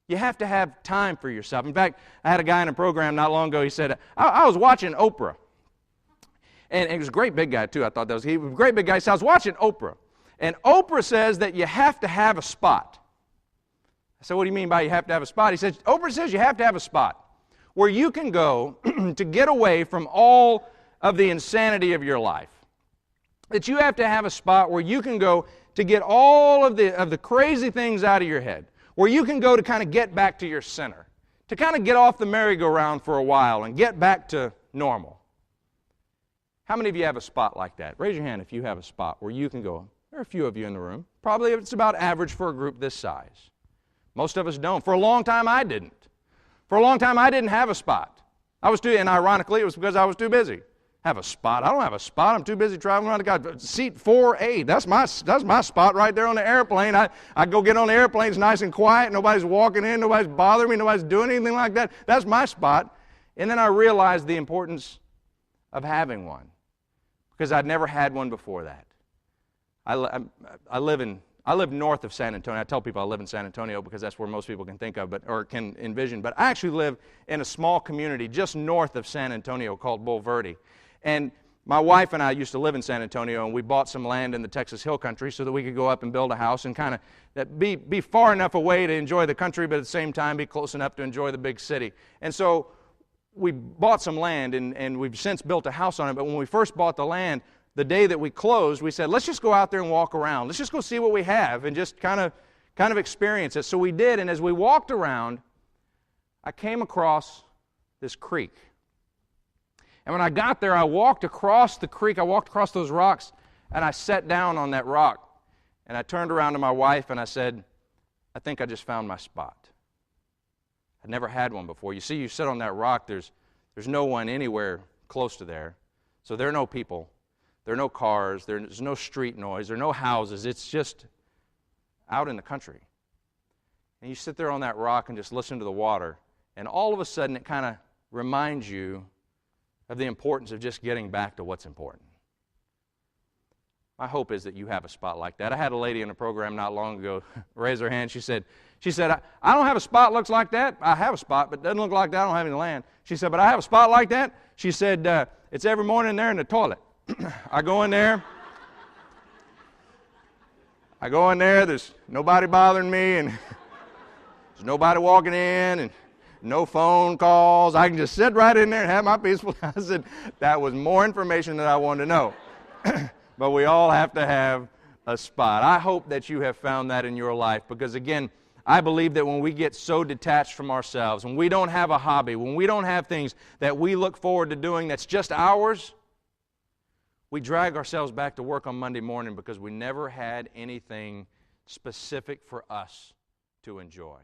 You have to have time for yourself. In fact, I had a guy in a program not long ago, he said, I was watching Oprah. And he was a great big guy, too. I thought he was a great big guy. So I was watching Oprah. And Oprah says that you have to have a spot. I said, what do you mean by you have to have a spot? He said, Oprah says you have to have a spot where you can go to get away from all of the insanity of your life. That you have to have a spot where you can go to get all of the crazy things out of your head. Where you can go to kind of get back to your center. To kind of get off the merry-go-round for a while and get back to normal. How many of you have a spot like that? Raise your hand if you have a spot where you can go. There are a few of you in the room. Probably it's about average for a group this size. Most of us don't. For a long time, I didn't. For a long time, I didn't have a spot. And ironically, it was because I was too busy. Have a spot? I don't have a spot. I'm too busy traveling around the God. Seat 4A, that's my spot right there on the airplane. I go get on the airplane, it's nice and quiet, nobody's walking in, nobody's bothering me, nobody's doing anything like that. That's my spot. And then I realized the importance of having one because I'd never had one before that. I live north of San Antonio. I tell people I live in San Antonio because that's where most people can think of or can envision. But I actually live in a small community just north of San Antonio called Bull Verde. And my wife and I used to live in San Antonio, and we bought some land in the Texas Hill Country so that we could go up and build a house and kind of be far enough away to enjoy the country, but at the same time be close enough to enjoy the big city. And so we bought some land, and we've since built a house on it. But when we first bought the land, the day that we closed, we said, let's just go out there and walk around. Let's just go see what we have and just kind of experience it. So we did, and as we walked around, I came across this creek. And when I got there, I walked across the creek, I walked across those rocks, and I sat down on that rock. And I turned around to my wife and I said, I think I just found my spot. I'd never had one before. You see, you sit on that rock, there's no one anywhere close to there. So there are no people, there are no cars, there's no street noise, there are no houses. It's just out in the country. And you sit there on that rock and just listen to the water, and all of a sudden it kind of reminds you of the importance of just getting back to what's important. My hope is that you have a spot like that. I had a lady in a program not long ago raise her hand. She said, I don't have a spot looks like that. I have a spot, but it doesn't look like that. I don't have any land. She said, but I have a spot like that. She said, it's every morning there in the toilet. I go in there. There's nobody bothering me, and there's nobody walking in, and no phone calls. I can just sit right in there and have my peaceful. I said, that was more information than I wanted to know. But we all have to have a spot. I hope that you have found that in your life because, again, I believe that when we get so detached from ourselves, when we don't have a hobby, when we don't have things that we look forward to doing that's just ours, we drag ourselves back to work on Monday morning because we never had anything specific for us to enjoy.